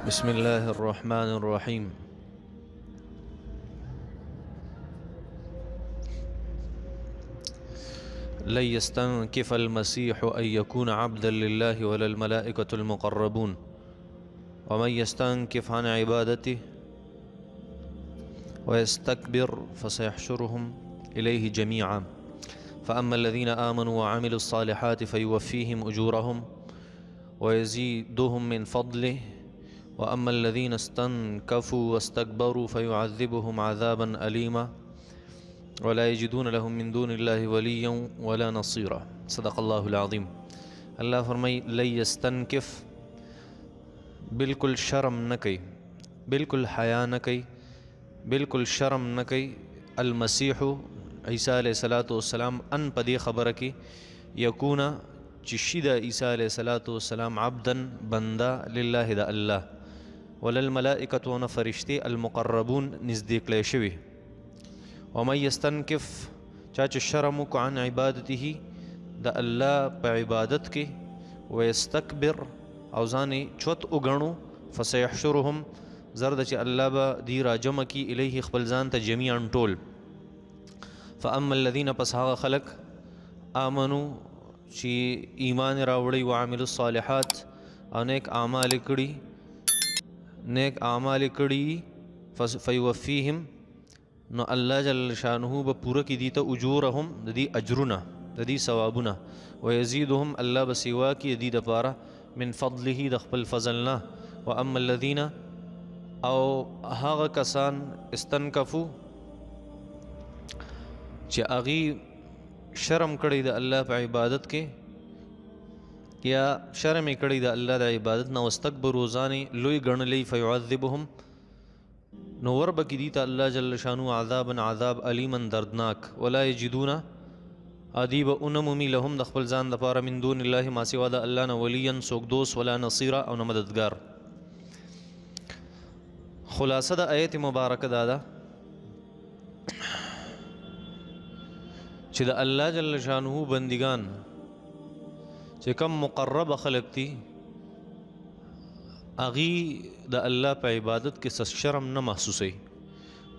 بسم الله الرحمن الرحيم. لن يستنكف المسيح أن يكون عبدا لله ولا الملائكة المقربون ومن يستنكف عن عبادته ويستكبر فسيحشرهم إليه جميعا فأما الذين آمنوا وعملوا الصالحات فيوفيهم أجورهم ويزيدهم من فضله وأما الذين استنكفوا واستكبروا فيعذبهم عذابا أليما ولا يجدون لهم من دون الله وليا ولا نصيرا. صدق الله العظيم. اللہ فرمائی لن يستنکف، بالکل شرم نہ کئی، بالکل حیا نہ کئی، بالکل شرم نہ کئی المسیح عیسیٰ علیہ الصلاۃ والسلام ان پدی خبر کی یکون چشید عیسیٰ علیہ الصلاۃ والسلام عبدن بندہ للہ دا اللہ وللملائکۃ ون فرشتے المقربون نزدیک لے شوی ومن یستنکف چاچ شرم کو عن عبادته دا اللہ پہ عبادت کی ویستکبر اوزانی چوت اگنو فسیحشرهم زرد چی اللہ با دی راجم کی الیہ خپلزان تا جمیعا ٹول فاما الذین پس هاغ خلق آمنو چی ایمان راوڑی وعملوا الصالحات او نیک اعمال کڑی فیوفیہم نو اللہ جل شانہ با پورا کی دیتا اجورہم دی اجرنا دی ثوابنا ویزیدہم اللہ بسوا کی دی دپارا من فضلہ دخپل فضلنا واما الذین او هاغ کسان استنکفو چی اغی شرم کڑی دا اللہ پہ عبادت کے یا شرم کڑی دا اللہ دا عبادت نہ واستکبروا زانی لوی گن لی فیعذبہم نو وربکی دیتا اللہ جل شانو عذابا عذاب علیما دردناک ولا یجدون ادیب انمومی لهم دخپل زان دپارا من دون اللہ ما سوا دا اللہ نا ولیا سوک دوست ولا نصیرا او مددگار. خلاصہ دا آیت مبارک دادا چی دا اللہ جل شانو بندگان چی کم مقرب خلق تی اغی دا اللہ پہ عبادت کے سس شرم نہ محسوسی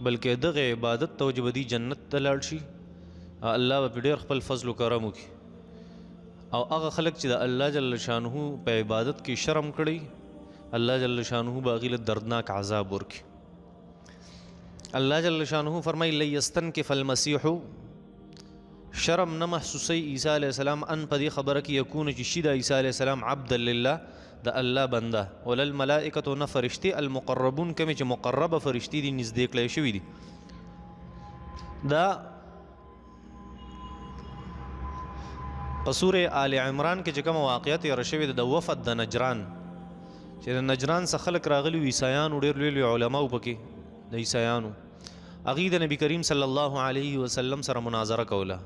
بلکہ دغ عبادت توجب دی جنت تلاڑ شی اللہ پہ ډیر خپل فضل و کرم کی او اغا خلق چی دا اللہ جل شانہ پہ عبادت کی شرم کڑی اللہ جل شانہ باغیل دردناک عذاب ورکی. اللہ جل شانہ فرمائی لن یستنکف المسیح شرم نہ محسوسی عیسیٰ علیہ السلام ان پدی خبر کی یکون چشید عیسیٰ علیہ السلام عبد للہ دا اللہ بندہ وللملائکۃ نہ فرشتی المقربون کمی چی مقرب فرشتی دی نزدیک لے شوی دی. دا قصور آل عمران کے چکم واقعات رشوی دا وفد دا نجران چی دا نجران سا خلق راغلی عیسیانو دیر لیلی علماء پکی دا عیسیانو اغید نبی کریم صلی اللہ علیہ وسلم سر مناظرہ کولا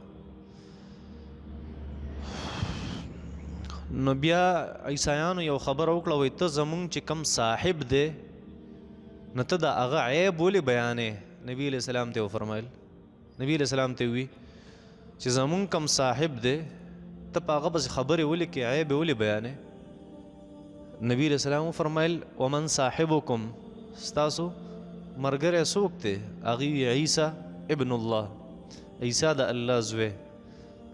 نو بیا عیسیانو یو خبر اوکلا وی تا زمون چی کم صاحب دے نتا دا اغا عیب بولی بیانے نبی علیہ السلام تے فرمائل نبی علیہ السلام تے ہوئی چی زمون کم صاحب دے تب آغا بس خبر ولی کہ عیب ولی بیانے نبی علیہ السلام فرمائل ومن صاحبکم ستاسو مرگر سوکتے اغی عیسیٰ ابن اللہ عیسیٰ دا اللہ زوے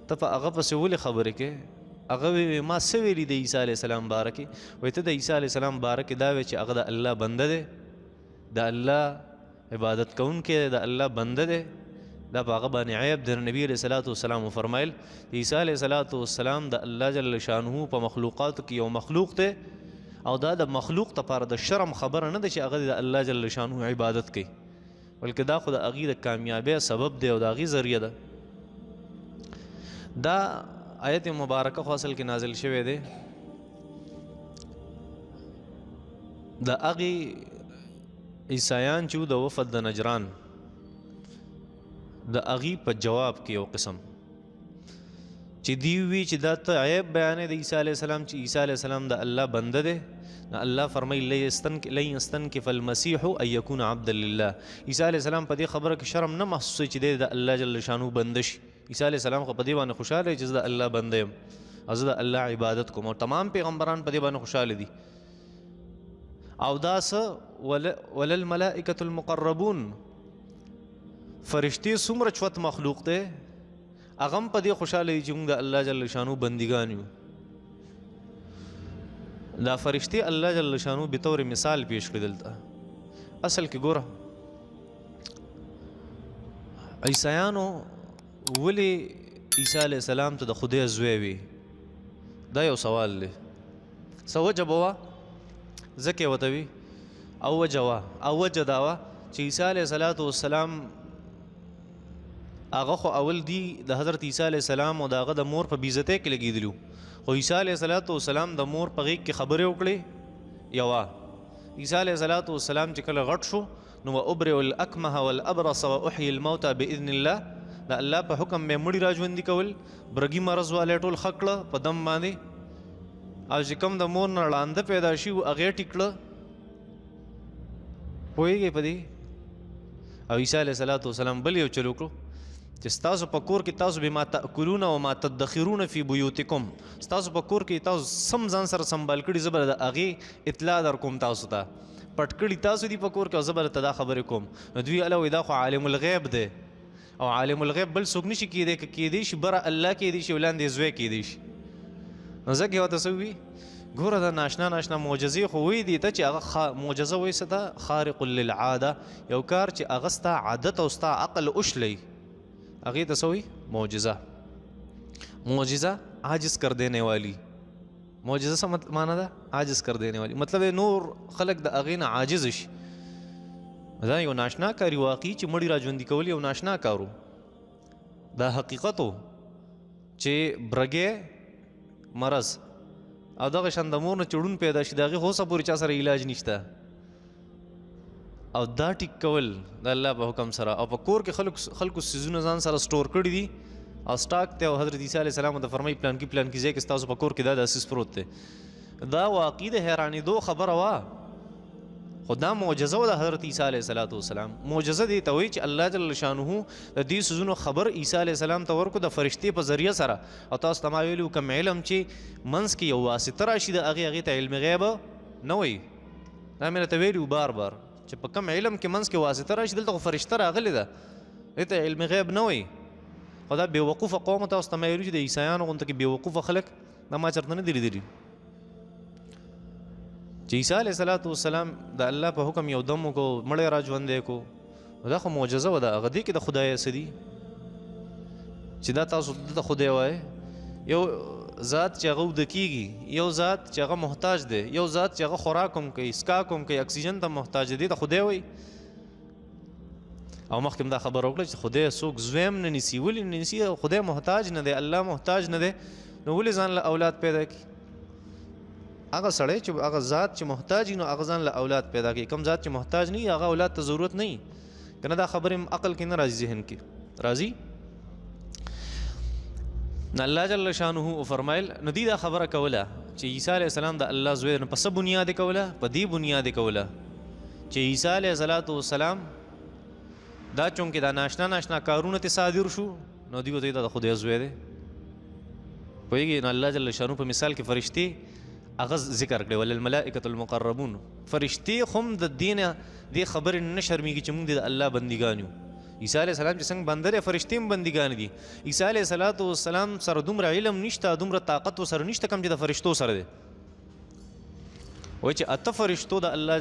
تب آغا بس ولی خبر کے اغوی ما سویلی دا عیسیٰ علیہ السلام بارکی ویتا دا عیسیٰ علیہ السلام بارکی داوی چی اغا دا اللہ بندہ دے دا اللہ عبادت کون کے دا اللہ بندہ دے دا پا غبان عیب در نبی علیہ السلام فرمائل عیسیٰ علیہ السلام دا اللہ جل شانہو پا مخلوقات کی یو مخلوق تے او دا مخلوق تا پار دا شرم خبر نہ دے چی اغا دا اللہ جل شانہو عبادت کی بلکہ دا خدا اغی دا کامیابی سبب دے او دا اغی ذریعہ دا آیت مبارکہ خواصل کی نازل شوے دے دا اغی عیسیان چو دا وفد دا نجران دا اغی پا جواب کی او قسم چی دیوی چی دا تا عیب بیانے دا عیسیٰ علیہ السلام چی عیسیٰ علیہ السلام دا اللہ بندہ دے اللہ فرمائی لن یستنکف المسیح ان یکون عبدا للہ. عیسیٰ علیہ السلام پا دی خبر کی شرم نہ محسوس چی دے دا اللہ جل شانو بندش عیسیٰ علیہ السلام کو پا دی بانے خوشحال ہے چیز دا اللہ بندے از دا اللہ عبادت کو اور تمام پیغمبران پا دی بانے خوشحال دی او داس ولل ملائکۃ المقربون فرشتي څومره چوت مخلوق ته اغم په دې خوشاله چې موږ د الله جل شانو بندګان یو. دا فرشتي الله جل شانو به تور مثال پیش کړل دلته. اصل کې ګوره عیسایانو ولی عیسی علیہ السلام ته د خدای زوی وي؟ دا یو سوال دی. سو جواب زکه وته وی او جواب او جداوا چې عیسی علیہ السلام هغه خو اول دی د حضرت عیسی علیہ السلام او داغه د مور په بیزته کې لګیدلو. خو عیسی علیہ السلام د مور په غیږ کې خبرې وکړي. یوا عیسی علیہ السلام چې کله غټ شو نو ابرئ الاکمه والابرص واحيي الموتى باذن الله، د الله په حکم مې مړي راژوندي کول، برګي مرض والے ټول خکړه په دم باندې، او چې کوم د مور نه لاندې پیدا شي هغه ټیکړه پوهیږي په دې. او عیسی علیہ السلام بل یو چلو کړو چې ستاسو په کور کې تاسو به ما تاکلون او ما تدخرون فی بیوتکم، ستاسو په کور کې تاسو سم ځان سره سنبال کړي، زبر د هغې اطلاع در کوم تاسو ته، پټ کړي تاسو دی په کور کې او زبر ته دا خبرې کوم. نو دوی الله دا خو عالم الغیب دی، او عالم الغیب بل څوک نشي کېدی شي بره الله کېدی شي ولاندې زوی کېدی شي. نو ځکه ورته څه وي ګوره دا ناشنا معجزې خو وی دي ته چې هغه معجزه وایي څه ده خارق للعاده، یو کار چې هغه ستا عادت او ستا عقل اوشلی هغې ته څه وایي معجزه عاجز کر دینے والی. معجزه څه معنی ده؟ عاجز کر دینے والی، مطلب نور خلق د هغې نه عاجز شي. دا یو ناشنا کاری واقعي چې مړي راژوندي کول یو ناشنا کارو. دا حقیقت و چې برګې مرض او دغه شان د مور نه چړون پیدا شي د هغې خو اوسه پورې چا سره علاج نشته، او دا ټیک کول د الله په حکم سره. او په کور کې خلکو څیزونه ځان سره سټور کړي دي او سټاک ته، او حضرت عیسی علیہ السلام ته فرمایي پلان کې ځای کې ستاسو په کور کې دا داسې پروت دی. دا واقعي د حیرانېدو خبره وه، خو دا معجزه وه د حضرت عیسی علیہ السلام. معجزه دې ته وایي چې الله جل شانه د دې څیزونو خبر عیسی علیہ السلام ته ورکړو د فرشتې په ذریعه سره. او تاسو ته ما ویلي کوم علم چې منځ کې یو واسطه راشي د هغې ته علم غیب نه وایي. دا مې راته ویلي بار چې په کم علم کې منځ کې واسطه راشي دلته خو فرشته راغلې ده، دې ته علم غیب نه وایي. خو دا بېوقوفه قوم تاسو ته مې ویلي چې د عیسایانو غونته کې بېوقوفه خلک دا ما چېرته نه دي لیدلي چې عیسی علیہ السلام د الله په حکم یو دم وکړو مړی را ژوندی کړو. دا خو معجزه وه، د هغه دې کې د خدای څه دي چې دا تاسو دته خدای وایې؟ یو ذات چې هغه اوده کېږي، یو ذات چې هغه محتاج دی، یو ذات چې هغه خوراک هم کوي، څښاک هم کوي، اکسیجن ته محتاج دی، ته خدای وایي؟ او مخکې دا خبره وکړه چې خدای څوک زویم نه نیسي. ولې نه نیسي؟ خدای محتاج نه دی، الله محتاج نه دی، نو ولې ځان له اولاد پیدا کړي؟ هغه سړی چې هغه ذات چې محتاج وي نو هغه ځان له اولاد پیدا کوي. کوم ذات چې محتاج نه وي هغه اولاد ته ضرورت نه وي. که نه دا خبرې عقل کې نه راځي، ذهن کې راځي. نو الله جل شانه فرمایل نو دې دا خبره کوله چې عیسی علیہ السلام د الله زوی نو په څه بنیاد یې کوله؟ په دې بنیاد یې کوله چې عیسی علیہ السلام دا چونکې دا ناشنا کارونه ته صادر شو نو دوی ورته دا د خدای زوی دی. پوهېږي؟ نو الله جل شانه په مثال کې فرشتې هغه ذکر کړی وللملائکة المقربون. فرشتې خو هم د دې خبرې نه شرمېږي چې موږ د الله بندګان یو. عیسی علیہ السلام چې څنګه بنده دی فرشتې هم بندګان دي. عیسی علیہ السلام سره دومره علم نشته، دومره طاقت ورسره نشته کم چې د فرشتو سره دی. وایي چې اته فرشتو د الله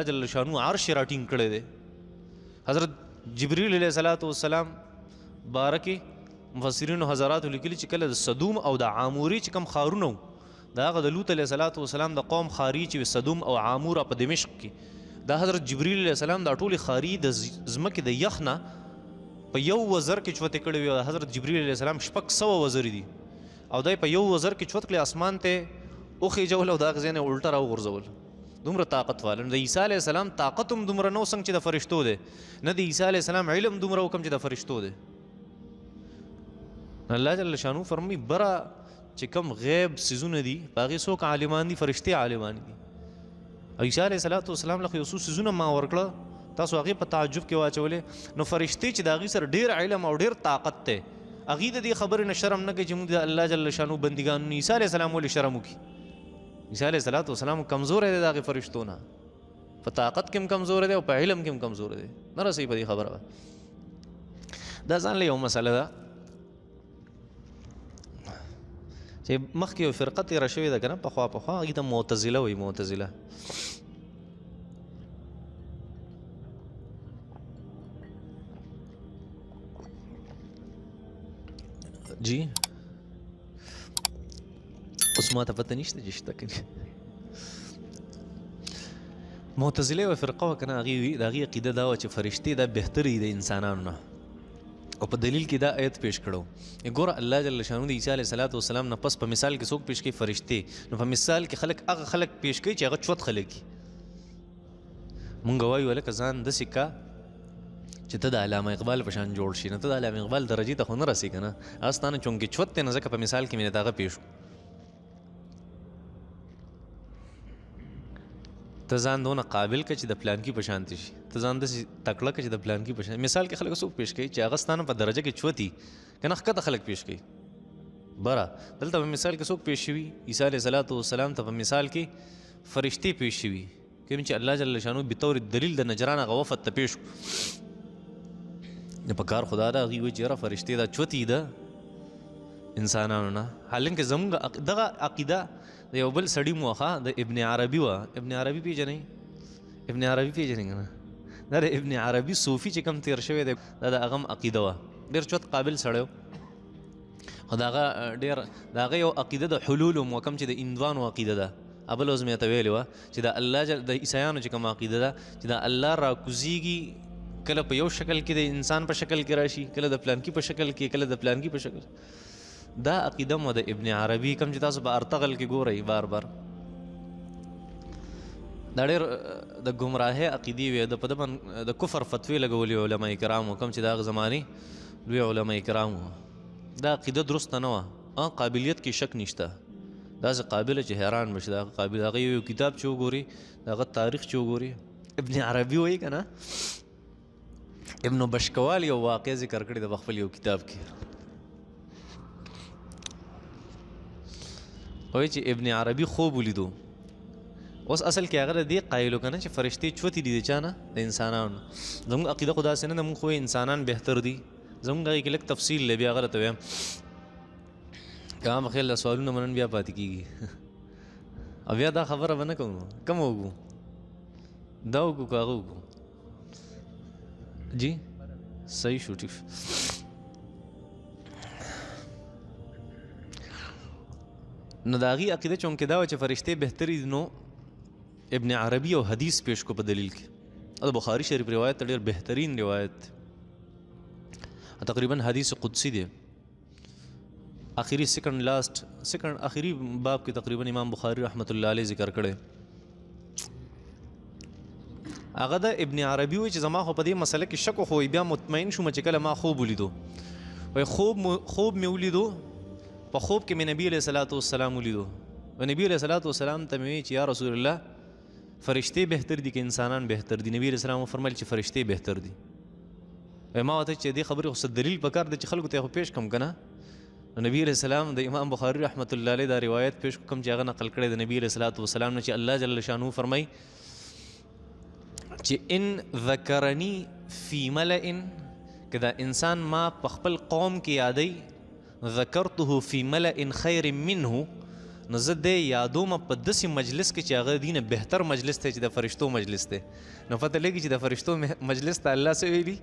جل شانه عرش راټینګ کړی دی. حضرت جبریل علیہ السلام باره کې مفسرینو حضراتو لیکلي چې کله د صدوم او د عاموري چې کوم ښارونه وو د هغه د لوط علیہ السلام د قوم خاري چې صدوم او عاموره په دمشق کې، دا حضرت جبریل علیہ السلام دا ټولې خاري د ځمکې د یخ نه په یو وزر کې چوتې کړې وي. حضرت جبریل علیہ السلام 600 وزرې دي او دی په یو وزر کې چوت کړې اسمان ته وخېجول او د هغه ځای نه الټه راوغورځول. دومره طاقت والا. نو د عیسی علیہ السلام طاقت هم دومره نه و څنګه چې د فرشتو دی، نه د عیسی علیہ السلام علم دومره و کم چې د فرشتو دی. الله جل شانو فرمایي بره چې کوم غیب څیزونه دي په هغې څوک عالمان دي؟ فرشتې عالمان دي. عیسی علیہ السلام له خو یو څو څیزونه ما ورکړه تاسو هغې په تعجب کې واچولې. نو فرشتې چې د هغې سره ډېر علم او ډېر طاقت دی هغې د دې خبرې نه شرم نه کوي چې موږ د الله جل شانو بندګان. عیسی علیہ السلام ولې شرم وکړي؟ عیسی علیه السلام کمزور دی د هغې فرشتو نه، په طاقت کې هم کمزور دی او په علم کې هم کمزور دی، نه رسوي په دې خبره. دا ځان له یو مسله ده چې مخکې یو فرقه تېره شوې ده که نه پخوا هغې ته معتزله وایي. معتزله جی اوس ما ته پته نشته چې شته که نه. معتزله یوه فرقه وه که نه، هغې د هغې عقیده دا وه چې فرشتې دا بهترې دي د انسانانو نه، او په دلیل کې دا آیت پیش کړو. ګوره الله جل شانو د عیسی علیه السلام نه پس په مثال کې څوک پیش کوي؟ فرشتې. نو په مثال کې خلک هغه خلک پیش کوي چې هغه چوت خلک دي. مونږ وایو هلکه ځان داسې کا چې ته د علامه اقبال په شان جوړ شي، نه ته د علامه اقبال درجې ته خو نه رسې که نه، هغه ستا نه چونکې چوت دی، نو ځکه په مثال کې مې د هغه پیش کړو. ته ځان دونه قابل که چې د پلانکي په شانتې شي، ته ځان داسې تکړه که چې د پلانکي په شان. مثال کې خلک څوک پیش کوي چې هغه ستا نه په درجه کې چوتي که نه، ښکته خلک پیش کوي. بره دلته په مثال کې څوک پیش شوي؟ عیسی علیه السلام ته په مثال کې فرشتې پیش شوي، کوم چې الله جل شانو بطور دلیل د نجران هغه وفد ته پیش کړو. نو په کار خدا ده هغوی وایي چې یاره فرشتې دا چوتي ده انسانانو نه، حالانکې زموږ دغه عقیده د یو بل سړي مو ښه د ابن عربي وه. ابن عربي پیژنئ؟ ابن عربي پیژنئ که نه؟ دا د ابن عربي صوفي چې کوم تېر شوی دی دا د هغه هم عقیده وه، ډېر چوت قابل سړی و، خو د هغه ډېر د هغه یو عقیده د حلول هم وه، کوم چې د هندوانو عقیده ده. بل اوس مې ته ویلې وه چې د الله د عیسیانو چې کوم عقیده ده چې د الله راکوزېږي کله په یو شکل کې د انسان په شکل کې راشي، کله د پلانکي په شکل کې، کله د پلانکي په شکل. دا عقیده مو د ابن عربي کوم چې تاسو په ارطغرل کې ګورئ بار بار، دا ډېر د ګمراهۍ عقیدې وې، په ده باندې د کفر فتوې لګولې علما کرامو، کوم چې د هغه زمانې لوی علما کرامو. دا عقیده درسته نه وه، قابلیت کې شک نشته، داسې قابله چې حیران بشي. د هغه قابل هغه یو کتاب چې وګوري، د هغه تاریخ چې وګوري، ابن عربي وایي که نه، ابن بشکوال یو واقع ذکر کړی د خپل یو کتاب کې، وایي چې ابن عربي خوب ولیدو. اوس اصل کې هغه د دې قایلو که نه چې فرشتې چوتې دي د چا نه؟ د انسانانو. زموږ عقیده خو داسې نه ده، موږ خو انسانان بهتر دي. زموږ هغې کې لږ تفصیل دی، بیا هغه راته وایم که عام خیال دا سوالونه منن بیا پاتې کېږي او بیا دا خبره به نه کوو. کوم وکړو؟ دا وکړو که هغه وکړو؟ جی صحیح شو، ټیک شو. نو د هغې عقیده چونکې دا وه چې فرشتې بهترې دي، نو ابن عربي یو حدیث پیش کو په دلیل کې. د بخاري شریف روایت ته ډېر بهترین روایت دی، تقریبا حدیث قدسی دی. آخری سیکنڈ آخری باب کې تقریبا امام بخاری رحمت الله علیه ذکر کړی. هغه د ابن عربي وایي چې زما خو په دې مسله کې شک خو بیا مطمئن شوم چې کله ما خوب ولیدو. وایي خوب مې ولیدو، په خوب کې مې نبي علیه السلام ولیدو. نبی علیه السلام ته مې وایي چې یا رسول الله فرشتې بهتر دي که انسانان بهتر دي؟ نبی علیه السلام وفرمیل چې فرشتې بهتر دي. ما ورته چې دې خبرې خو څه دلیل پکار دی چې خلکو ته خو پیش کړم که نه؟ نبی علیہ السلام د امام بخاری رحمت الله علیه دا روایت پیش کوم چې هغه نقل کړی د نبی علیہ السلام نه چې الله جل شانه فرمای چې ان ذکرنی فی ملئ، که دا انسان ما په خپل قوم کې یادی، ذکرته فی ملئ خیر منه، نو زه دې یادوم په داسې مجلس کې چې هغه دینه بهتر مجلس دی چې د فرشتو مجلس دی. نو پته لګي چې د فرشتو مجلس ته الله څه ویلي؟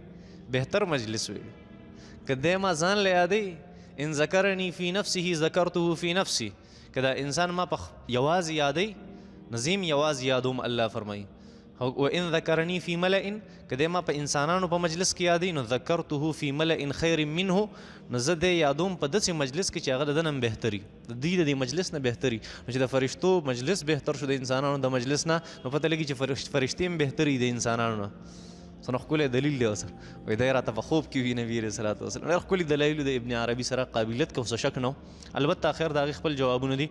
بهتر مجلس ویلي. که دې ما ځان له یادی، ان ذکرنی فی نفسه ذکرته فی نفسی، که دا انسان ما په یواز یادی نظیم یواز یادوم، الله فرمایی. و ان ذکرنی فی ملئ، که دې ما په انسانانو په مجلس کې یادی، نو ذکرته فی ملئ خیر منه، نو زه دې یادوم په داسې مجلس کې چې هغه د ده نه بهتري، د دې مجلس نه بهتري. نو چې د فرشتو مجلس بهتر شو د انسانانو د مجلس نه، نو پته لګي چې فرشتې هم بهتري د انسانانو نه. څنګه ښکلی دلیل دی ورسره. وایي دی راته په خوب کې وي نبي علیه السلام. ډېر ښکلي دلایلو د ابن عربي سره قابلیت کې څه شک نه و. البته اخر د هغې خپل جوابونه دي.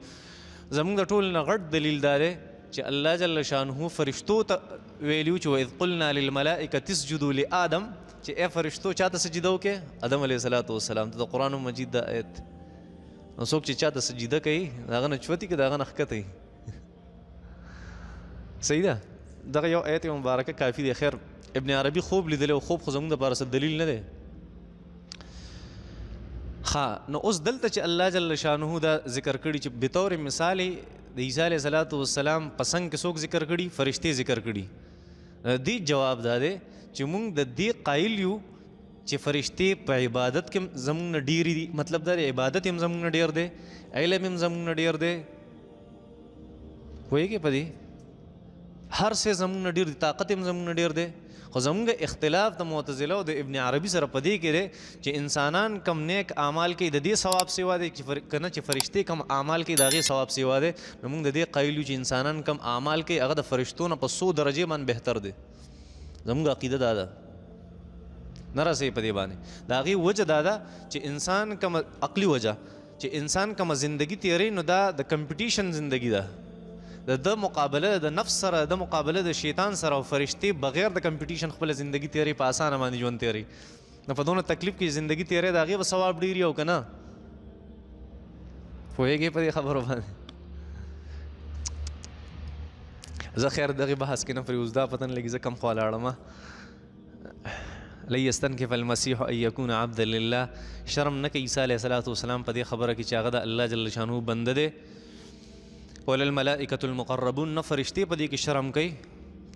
زموږ د ټول نه غټ دلیل دا دی چې الله جل شانه فرشتو ته ویلي چې وإذ قلنا للملائکة اسجدوا لآدم، چې ای فرشتو چاته سجده وکړئ؟ آدم علیه السلام ته. د قرآن مجید دا آیت. نو څوک چې چاته سجده کوي د هغه نه چوتي که د هغه نه ښکته وي؟ صحیح ده دغه یو آیت مبارکه کافی دی. خیر ابن عربي خوب لیدلی او خوب خو زموږ دپاره څه دلیل نه دی. ها نو اوس دلته چې الله جل شانه دا ذکر کړي چې بطور مثال د عیسی علیه السلام په څنګ کې څوک ذکر کړي؟ فرشتې ذکر کړي. دې جواب دا دی چې موږ د دې قایل یو چې فرشتې په عبادت کې زموږ نه ډېرې دي. مطلب دا دی عبادت هم زموږ نه ډېر دی، علم هم زموږ نه ډېر دی. پوهېږې په دې هر څه زموږ نه ډېر دي، طاقت هم زموږ نه ډېر دی. خو زموږ اختلاف د معتزله او د ابن عربي سره په دې کې دی چې انسانان کم نیک اعمال کوي د دې ثواب سوا دی که نه چې فرشتې کم اعمال کوي د هغې ثواب سوا دی. نو موږ د دې قایل یو چې انسانان کم اعمال کوي هغه د فرشتو نه په 100 درجې باندې بهتر دی. زموږ عقیده دا ده نه رسوي په دې باندې. د هغې وجه دا ده چې انسان کم عقلي وجه چې انسان کومه زندگی تیروي نو دا د کمپټیشن زندگی ده. د مقابله د نفس سره، د مقابله د شیطان سره او فرشتې بغیر د کمپټیشن خپل زندگی تیروي، په اسانه باندې ژوند تیروي. نو په دونه تکلیف کې زندگی تیروي د هغې به ثواب ډېر وي او که نه. پوهېږې په دې خبرو باندې؟ زه خیر دغې بحث کې نه پرېوځ، دا پته نه لګي زه کم خوا لاړم. لن يستنكف المسيح ان يكون عبدا لله. شرم نه کوي عیسی علیه السلام په دې خبره کې چې هغه د الله جل شانه بنده دی. وللملائکة المقربون، نه فرشتې په دې کې شرم کوي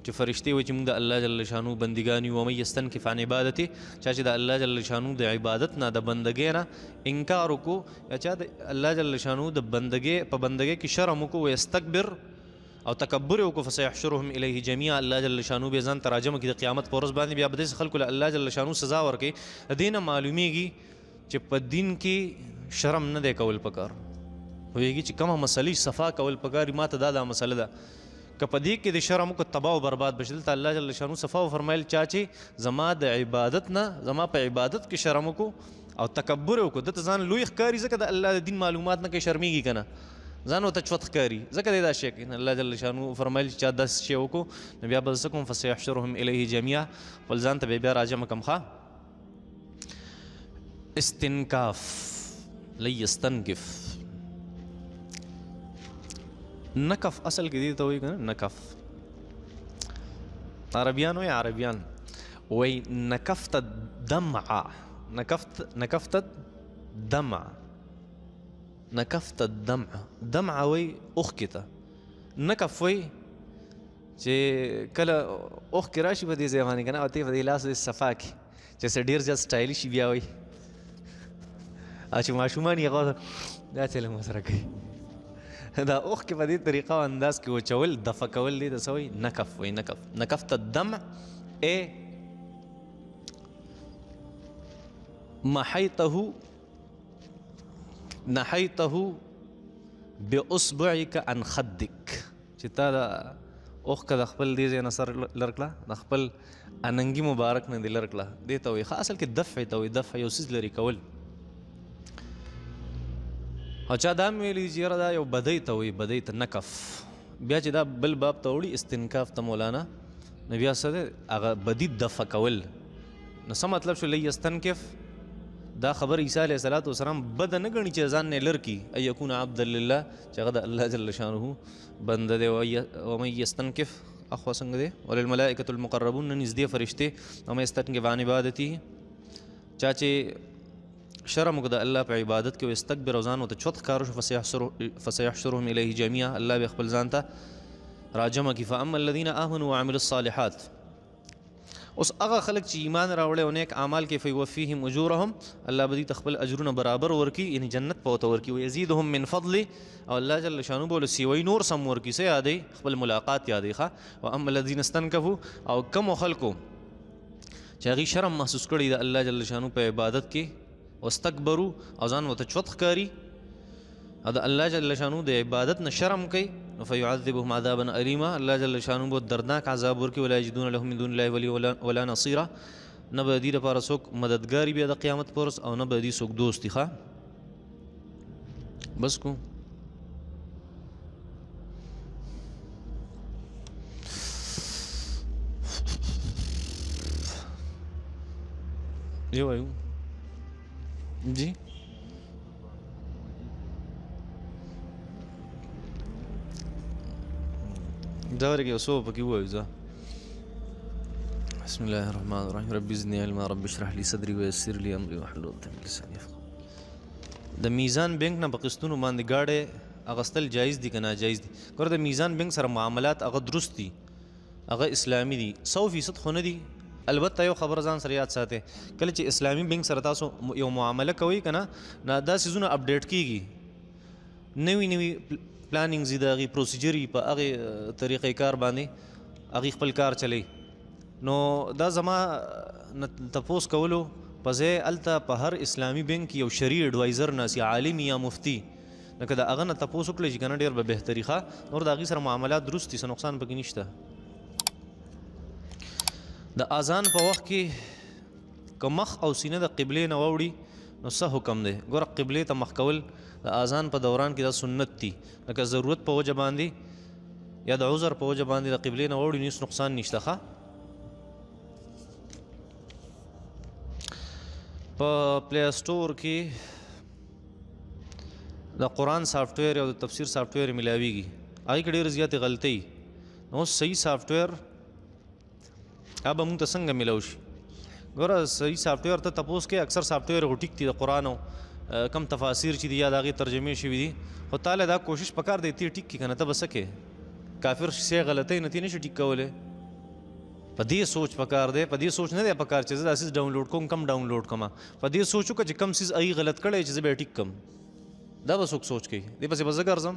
چې فرشتې وایي چې موږ د الله جل شانه بندګان یو. ومن یستنکف عن عبادته، چا چې د الله جل شانه د عبادت نه د بندګۍ نه انکار وکړو یا چا د الله جل شانه د بندګۍ په بندګۍ کې شرم وکړو ویستکبر او تکبر وکړو فسیحشرهم الیه جمیعا، الله جل شانه به ځان ته راجمع کړي د قیامت په ورځ باندې. بیا به داسې خلکو له الله جل شانه سزا ورکوي. د دې نه معلومیږي چې په دین کې شرم نه دی کول پکار. پوهېږي چې کومه مسلې صفا کول پکار. ما ته دا مسله ده که په دې کې د شرم وکړو تباه او برباد بشي. دلته الله جل شانه صفا وفرمایل چا چې زما د عبادت نه، زما په عبادت کې شرم وکړو او تکبر وکړو، دته ځان لوی ښکاري ځکه د الله د دین معلومات نه کوي، شرمېږي که نه، ځان ورته چوت ښکاري ځکه دی دا شی کوي. الله جل شانه فرمایل چې چا داسې شی وکړو نو بیا به څه کوم فسیحشرهم الیه جمیعا، خپل ځان ته به بیا راجمع کړم. ښه استنکاف لن یستنکف، نکف اصل کې دې ته وایي که نه نکف. عربیان وایي عربیان وایي نکفت دمعه، نکفت دمع، نکفت الدمع. دمعه وایي اوښکې ته، نکف وایي چې کله اوښکې راشي په دې ځای باندې که نه او ته په دې لاس دې صفا کړي چې څه ډېر زیات سټایلي شي بیا وایي او چې ماشومان یې هغه دا چلم ورسره کوي. دا اوښکې په دې طریقه او انداز کې وچول دفع کول دې ته څه وایي؟ نکف وایي. نکف نکفت الدمع ای محیته نحیته باصبعک عن خدک، چې تا دا اوښکه د خپل دې ځای نه سر لر کړه، د خپل اننګي مبارک نه دې لر کړه، دې ته وایي. ښه اصل کې دفع ته وایي، دفع یو څیز لرې کول. او چا دا مې ویلي چې یاره دا یو بدۍ ته وایي، بدۍ ته نکف. بیا چې دا بل باب ته وړي استنکاف ته مولانا، نو بیا څه دی هغه بدي دفع کول. نو څه مطلب شو؟ لن یستنکف دا خبر عیسی علیه السلام بده نه ګڼي چې ځان نه لر کړي ان یکون عبدا لله، چې هغه د الله جل شانه بنده دی. ومن یستنکف اخوا څنګه دی؟ وللملائکة المقربون، نه نږدې فرشتې. ومن یستنکف عن عبادته، چا چې شرم وکړه د الله په عبادت کې واستکبر او ځان ورته چوت ښکاره شو فسیحشرهم الیه جمیعا، الله به خپل ځان ته راجمع کړي. فاما الذین آمنوا وعملوا الصالحات، اوس هغه خلک چې ایمان راوړی او نیک اعمال کوي فیوفیهم اجورهم، الله به دې ته خپل اجرونه برابر ورکړي، یعنې جنت به ورته ورکړي. ویزیدهم من فضله، او الله جل شانه به له سیوی نور سم ورکړي. څه یادوي؟ خپل ملاقات یادوي. ښه واما الذین استنکفوا، او کمو خلکو چې هغوی شرم محسوس کړی د الله جل شانه په عبادت کې واستکبروا او ځان ورته چوت ښکاري او د الله جل شانه د عبادت نه شرم کوي، نو فیعذبهم عذابا الیما، الله جل شانه به دردناک عذاب ورکړي. ولا یجدون لهم من دون الله ولیا ولا نصیرا، نه به دې لپاره څوک مددګاري بیا د قیامت په ورځ او نه به دې څوک دوست دي. ښه بس کو یو وایو جی دا ورګه اوسو پکې وایو ځه. بسم الله الرحمن الرحیم. رب زدنی علما رب اشرح لي صدري ويسر لي امري واحلل عقدة من لساني يفقهوا. د میزان بینک نه په قسطونو باندې گاډي اغستل جایز دي که ناجایز دي؟ ګوره د میزان بینک سره معاملات هغه درست دي، هغه اسلامي دي، 100% خو نه دي. البته یو خبر ځان سره یاد ساتئ، کله چې اسلامي بینک سره تاسو یو معامله کوئ که نه دا سیزونه اپډیټ کیږي، نوي نوي پلانینګ زی د هغې پروسیجر په هغې طریقې کار باندې هغې خپل کار چلی. نو دا زما تپوس کولو په ځای هلته په هر اسلامي بینک یو شرعي اډوایزر ناست یا عالم یا مفتي، لکه د هغه نه تپوس وکړئ چې که نه ډېر به بهتري ښه. نور د هغې سره معاملات درست دي، څه نقصان پکې نشته. د اذان په وخت کې که مخ او سینه د قبلې نه واوړي نو څه حکم دی؟ ګوره قبلې ته مخ کول د اذان په دوران کې دا سنت دي، لکه ضرورت په وجه باندې یا د عذر په وجه باندې د قبلې نه واوړي نو هېڅ نقصان نشته. ښه په پلی سټور کې د قرآن سافټویر او د تفسیر سافټویر ملاویږي، هغې کې ډېرې زیاتې غلطۍ. نو صحیح سافټویر هغه به مونږ ته څنګه میلاو شي؟ ګوره صحیح سافټویر ته تپوس کې اکثر سافټویر خو ټیک دي، د قرآن او کم تفاسیر چې دي یا د هغې ترجمې شوي دي، خو تاله دا کوشش پکار دی تی ټیک کړي که نه ته به څه کوې؟ کافر شی غلطۍ نه تی نشي ټیک کولی. په دې سوچ پکار دی، په دې سوچ نه دی پکار چې زه دا سیز ډاونلوډ کوم کم ډاونلوډ کړم، په دې سوچ وکړه چې کم سیز هغې غلط کړی چې زه به یې ټیک کړم. دا به څوک سوچ کوي؟ دې پسې به زه ګرځم.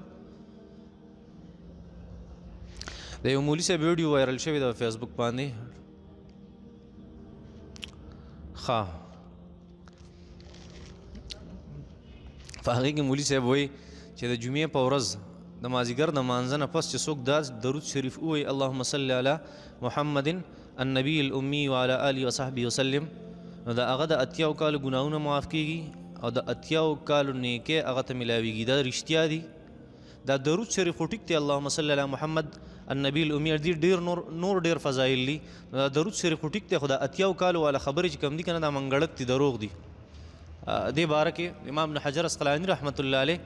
د یو مولي صاحب ویډیو وایرل شوی ده په فیسبوک باندې. ښه په هغې کې مولي صاحب وایي چې د جمعې په ورځ د مازدیګر د مانځه نه پس چې څوک دا درود شریف ووایي اللهم صل علی محمد النبي الامي وعلى آله وصحبه وسلم، نو د هغه د 80 کالو ګناهونه معاف کیږي او د 80 کالو نیکۍ هغه ته میلاویږي. دا رښتیا دي. دا درود شریف خو ټیک دی اللهم صل علی محمد النبي الامي، ډېر نور ډېر فضایل دي. دا درود شریف خو ټیک دی، خو د 80 کالو والا خبرې چې کوم دي که نه دا منګړت دي، دروغ دي. دې باره کې امام ابن حجر اسقلاني رحمت الله علیه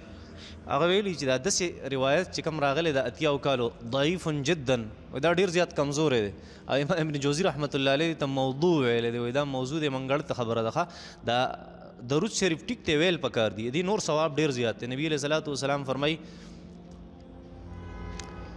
هغه ویلي چې دا داسې روایت چې کوم راغلی د 80 کالو ضعیف جدا، دا ډېر زیات کمزوری دی. او امام ابن جوزي رحمت الله علیه ته موضوع ویلی دی، دا موضوع دی، منګړته خبره ده. دا درود شریف ټیک دی ویل پکار دی، دې نور ثواب ډېر زیات دی. نبي علیه الصلاة والسلام فرمایي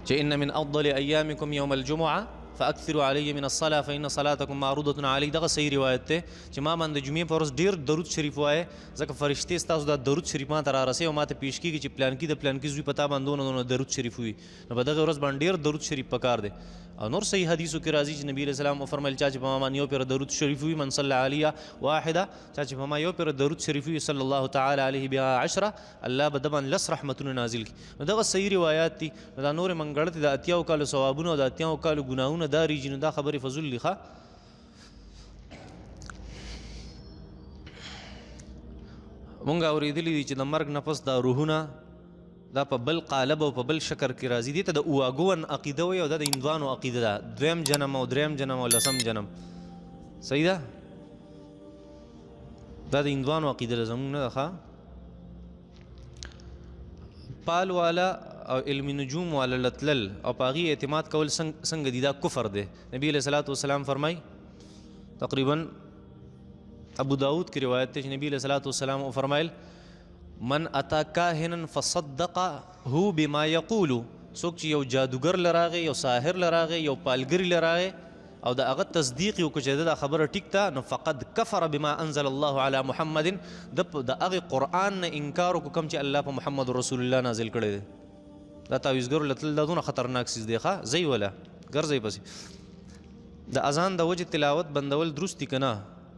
چې ان من افضل ایامکم یوم الجمعه فاکثروا علی من الصلاه فان صلاتکم معروضه علی. دغه صحیح روایت دی چې ما باندې جمعې په ورځ ډېر درود شریف وایه، ځکه فرشتې ستاسو دا درود شریف ما ته رارسوي او ما ته پیش کېږي چې پلانکي د پلانکي زوی په تا باندې دونه درود شریف وي، نو په دغه ورځ باندې ډېر درود شریف پکار دی. او نور صحیح حدیثو کې راځي چې نبی علیه السلام وفرمیل چا چې په ما باندې یو پېره درود شریف وي من صلی علیه واحده، چا چې په ما یو پېره درود شریف وي صلی الله تعالی علیه بها 10، الله به د باندې 10 رحمتونه نازل کړي. نو دغه صحیح روایات دي. نو دا نورې منګړتې د 80 کالو ثوابونه او د 80 کالو ګناهونه دا ریږي، نو دا خبرې فضول دي. ښه مونږ اورېدلي دي چې د مرګ نه پس دا روحونه دا په بل قالب او په بل شکر کې راځي. دي ته د اواګون عقیده وایي او دا د هندوانو عقیده ده، دویم جنم او دریم جنم او لسم جنم. صحیح ده؟ دا د هندوانو عقیده ده، زمونږ نه ده. ښه پال والا او علم نجوم والا لتلل او په هغې اعتماد کول څنګه دي؟ دا کفر دی. نبی علیه الصلاة والسلام فرمایي، تقریبا ابو داود کی روایت ہے، نبی علیہ الصلوۃ والسلام فرمائل من اتا کاهنا فصدقه بما یقول، څوک چې یو جادوګر لراغه، یو ساحر لراغه، یو پالګر لراغه او دا هغه تصدیق یو کړي دا خبره ټیک ده، نو فقد کفر بما انزل الله علی محمد، د هغه قرآن نه انکار وکړ کوم چې الله په محمد رسول الله نازل کړی دی. دا تعویذګر لتل دا دونه خطرناک سیز دی. ښه ځئ ولا ګرځئ پسې. د اذان د وجې تلاوت بندول درست دي که نه؟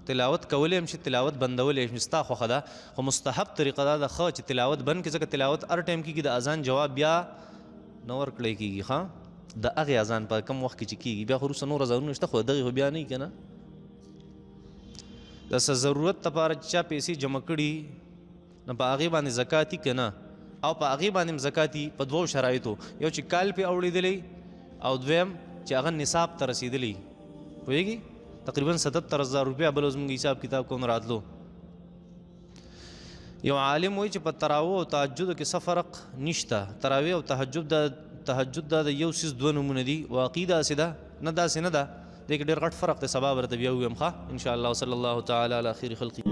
تلاوت کولی هم شي، تلاوت بندولی هم ستا خوښه ده، خو مستحب طریقه دا ده ښه چې تلاوت بند کړي، ځکه تلاوت هر ټایم کېږي، د اذان جواب بیا نه ورکړی کېږي. ښه د هغې اذان په کم وخت کې چې کېږي، بیا خو وروسته نور اذانونه شته، خو دغې خو بیا نه وي که نه. د څه ضرورت لپاره چې چا پیسې جمع کړي نو په هغې باندې زکات که نه، او په هغې باندې هم زکات په دوو شرایطو، یو چې کال پې اوړېدلی او دویم چې هغه نصاب ته رسېدلی. پوهېږي تقریبا 77,000 روپیه بل زموږ حساب کتاب کوم راتلو. یو عالم وایي چې په تراویح او تهجد کې څه فرق نشته. تراویح او تهجد د تهجد دا د یو سیز دوه نومونه دي، واقعي داسې ده نه، داسې نه ده، دې کې ډېر غټ فرق دی. سبا ورته بیا ووایم ښه ان شاء الله. وصلی الله تعالی علی خیر خلقه.